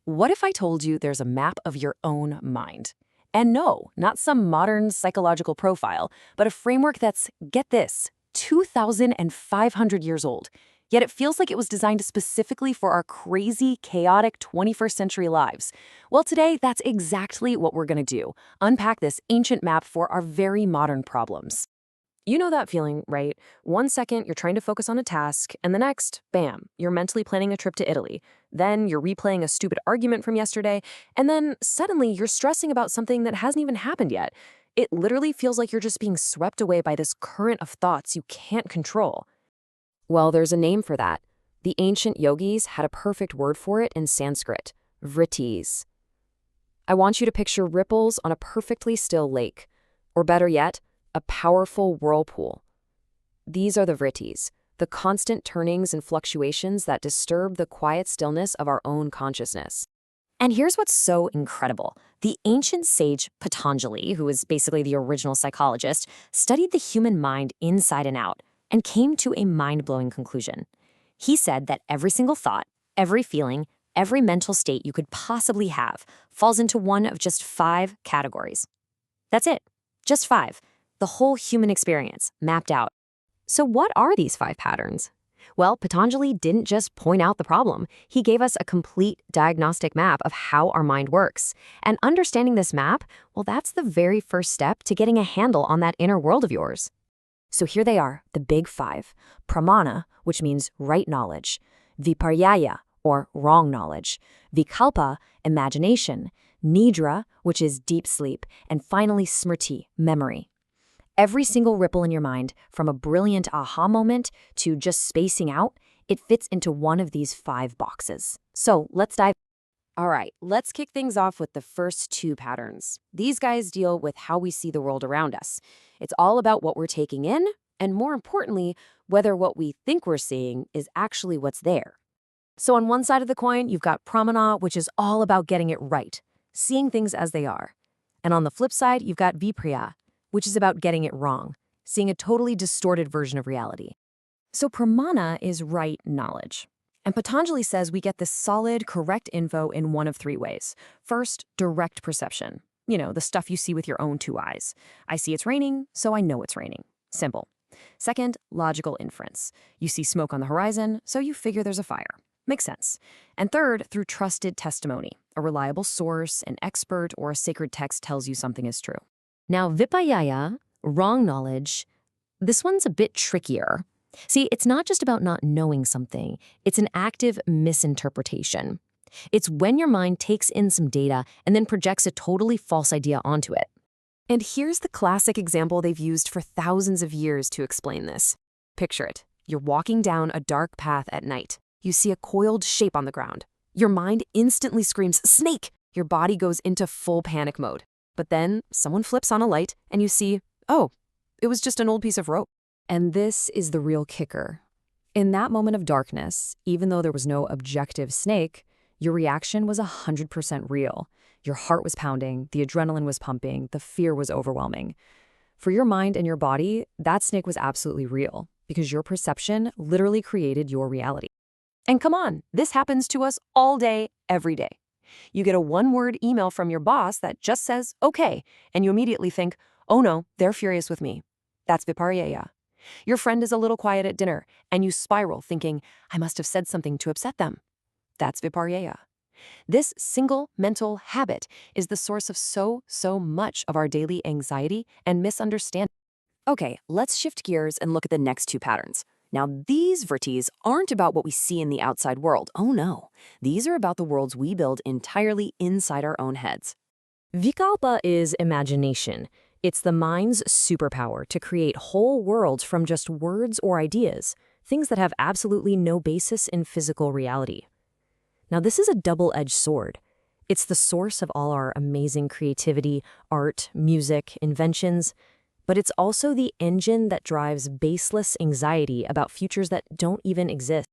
What if I told you there's a map of your own mind? And no, not some modern psychological profile, but a framework that's, get this, 2,500 years old. Yet it feels like it was designed specifically for our crazy, chaotic 21st century lives. Well, today, that's exactly what we're going to do. Unpack this ancient map for our very modern problems. You know that feeling, right? One second, you're trying to focus on a task, and the next, bam, you're mentally planning a trip to Italy. Then you're replaying a stupid argument from yesterday, and then suddenly you're stressing about something that hasn't even happened yet. It literally feels like you're just being swept away by this current of thoughts you can't control. Well, there's a name for that. The ancient yogis had a perfect word for it in Sanskrit, vṛttis. I want you to picture ripples on a perfectly still lake, or better yet, a powerful whirlpool. These are the vṛttis, the constant turnings and fluctuations that disturb the quiet stillness of our own consciousness. And here's what's so incredible. The ancient sage Patanjali, who is basically the original psychologist, studied the human mind inside and out and came to a mind-blowing conclusion. He said that every single thought, every feeling, every mental state you could possibly have falls into one of just 5 categories. That's it, just 5. The whole human experience mapped out. So what are these 5 patterns? Well, Patanjali didn't just point out the problem. He gave us a complete diagnostic map of how our mind works. And understanding this map, well, that's the very first step to getting a handle on that inner world of yours. So here they are, the big 5. Pramana, which means right knowledge. Viparyaya, or wrong knowledge. Vikalpa, imagination. Nidra, which is deep sleep. And finally, smriti, memory. Every single ripple in your mind, from a brilliant aha moment to just spacing out, it fits into one of these 5 boxes. So let's dive. All right, let's kick things off with the first 2 patterns. These guys deal with how we see the world around us. It's all about what we're taking in, and more importantly, whether what we think we're seeing is actually what's there. So on one side of the coin, you've got pramana, which is all about getting it right, seeing things as they are. And on the flip side, you've got viparya, which is about getting it wrong, seeing a totally distorted version of reality. So pramana is right knowledge. And Patanjali says we get this solid, correct info in one of 3 ways. First, direct perception. You know, the stuff you see with your own 2 eyes. I see it's raining, so I know it's raining. Simple. Second, logical inference. You see smoke on the horizon, so you figure there's a fire. Makes sense. And third, through trusted testimony. A reliable source, an expert, or a sacred text tells you something is true. Now, viparya, wrong knowledge, this one's a bit trickier. See, it's not just about not knowing something. It's an active misinterpretation. It's when your mind takes in some data and then projects a totally false idea onto it. And here's the classic example they've used for thousands of years to explain this. Picture it. You're walking down a dark path at night. You see a coiled shape on the ground. Your mind instantly screams, "Snake!" Your body goes into full panic mode. But then someone flips on a light and you see, oh, it was just an old piece of rope. And this is the real kicker. In that moment of darkness, even though there was no objective snake, your reaction was 100% real. Your heart was pounding, the adrenaline was pumping, the fear was overwhelming. For your mind and your body, that snake was absolutely real because your perception literally created your reality. And come on, this happens to us all day, every day. You get a 1-word email from your boss that just says, okay, and you immediately think, oh no, they're furious with me. That's viparya. Your friend is a little quiet at dinner, and you spiral thinking, I must have said something to upset them. That's viparya. This single mental habit is the source of so much of our daily anxiety and misunderstanding. Okay, let's shift gears and look at the next 2 patterns. Now, these vṛttis aren't about what we see in the outside world. Oh no, these are about the worlds we build entirely inside our own heads. Vikalpa is imagination. It's the mind's superpower to create whole worlds from just words or ideas, things that have absolutely no basis in physical reality. Now, this is a double-edged sword. It's the source of all our amazing creativity, art, music, inventions, but it's also the engine that drives baseless anxiety about futures that don't even exist.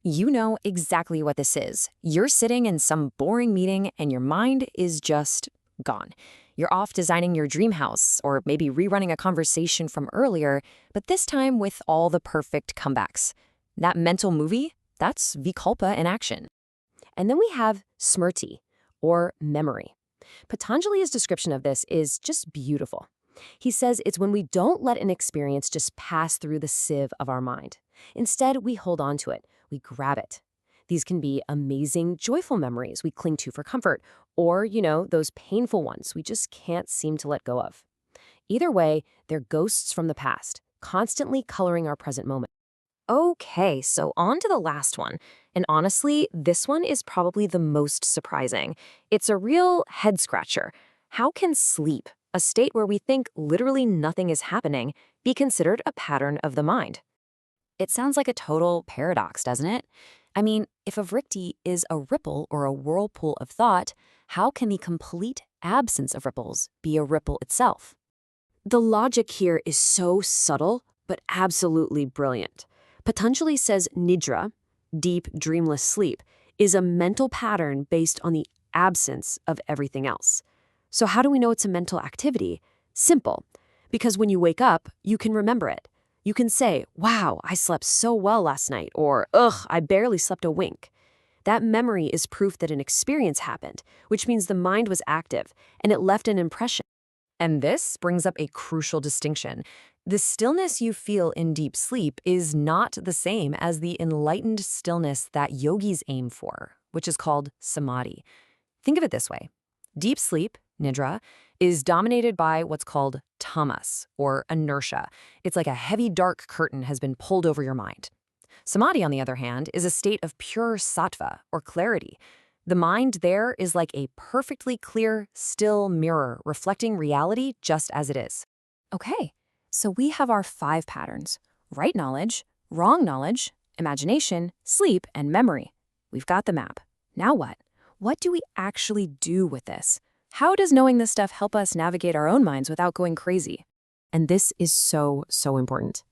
You know exactly what this is. You're sitting in some boring meeting and your mind is just gone. You're off designing your dream house or maybe rerunning a conversation from earlier, but this time with all the perfect comebacks. That mental movie, that's vikalpa in action. And then we have smrti, or memory. Patanjali's description of this is just beautiful. He says it's when we don't let an experience just pass through the sieve of our mind. Instead, we hold on to it, we grab it. These can be amazing, joyful memories we cling to for comfort, or, those painful ones we just can't seem to let go of. Either way, they're ghosts from the past, constantly coloring our present moment. Okay, so on to the last one. And honestly, this one is probably the most surprising. It's a real head-scratcher. How can sleep, a state where we think literally nothing is happening, be considered a pattern of the mind? It sounds like a total paradox, doesn't it? I mean, if a vritti is a ripple or a whirlpool of thought, how can the complete absence of ripples be a ripple itself? The logic here is so subtle, but absolutely brilliant. Patanjali says nidra, deep, dreamless sleep, is a mental pattern based on the absence of everything else. So how do we know it's a mental activity? Simple. Because when you wake up, you can remember it. You can say, wow, I slept so well last night, or, ugh, I barely slept a wink. That memory is proof that an experience happened, which means the mind was active, and it left an impression. And this brings up a crucial distinction. The stillness you feel in deep sleep is not the same as the enlightened stillness that yogis aim for, which is called samadhi. Think of it this way. Deep sleep, nidra, is dominated by what's called tamas, or inertia. It's like a heavy dark curtain has been pulled over your mind. Samadhi, on the other hand, is a state of pure sattva, or clarity. The mind there is like a perfectly clear, still mirror reflecting reality just as it is. Okay, so we have our 5 patterns: right knowledge, wrong knowledge, imagination, sleep, and memory. We've got the map. Now what? What do we actually do with this? How does knowing this stuff help us navigate our own minds without going crazy? And this is so, so important.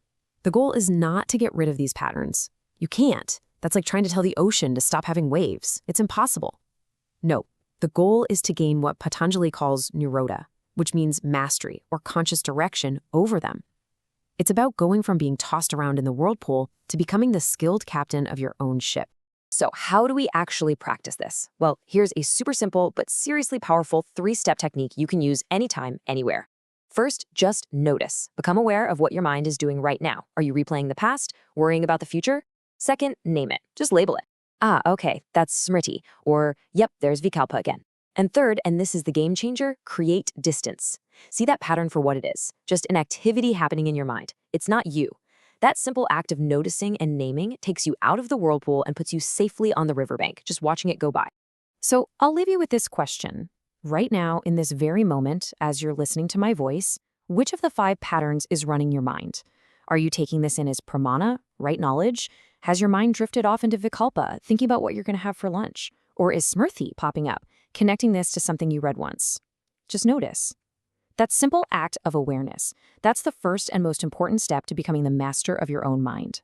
The goal is not to get rid of these patterns. You can't. That's like trying to tell the ocean to stop having waves. It's impossible. No, the goal is to gain what Patanjali calls nirodha, which means mastery or conscious direction over them. It's about going from being tossed around in the whirlpool to becoming the skilled captain of your own ship. So how do we actually practice this? Well, here's a super simple but seriously powerful 3-step technique you can use anytime, anywhere. First, just notice. Become aware of what your mind is doing right now. Are you replaying the past? Worrying about the future? Second, name it. Just label it. Ah, okay, that's smriti, or yep, there's vikalpa again. And third, and this is the game changer, create distance. See that pattern for what it is, just an activity happening in your mind. It's not you. That simple act of noticing and naming takes you out of the whirlpool and puts you safely on the riverbank, just watching it go by. So I'll leave you with this question. Right now, in this very moment, as you're listening to my voice, which of the 5 patterns is running your mind? Are you taking this in as pramana, right knowledge? Has your mind drifted off into vikalpa, thinking about what you're going to have for lunch? Or is smrti popping up, connecting this to something you read once? Just notice. That simple act of awareness, that's the first and most important step to becoming the master of your own mind.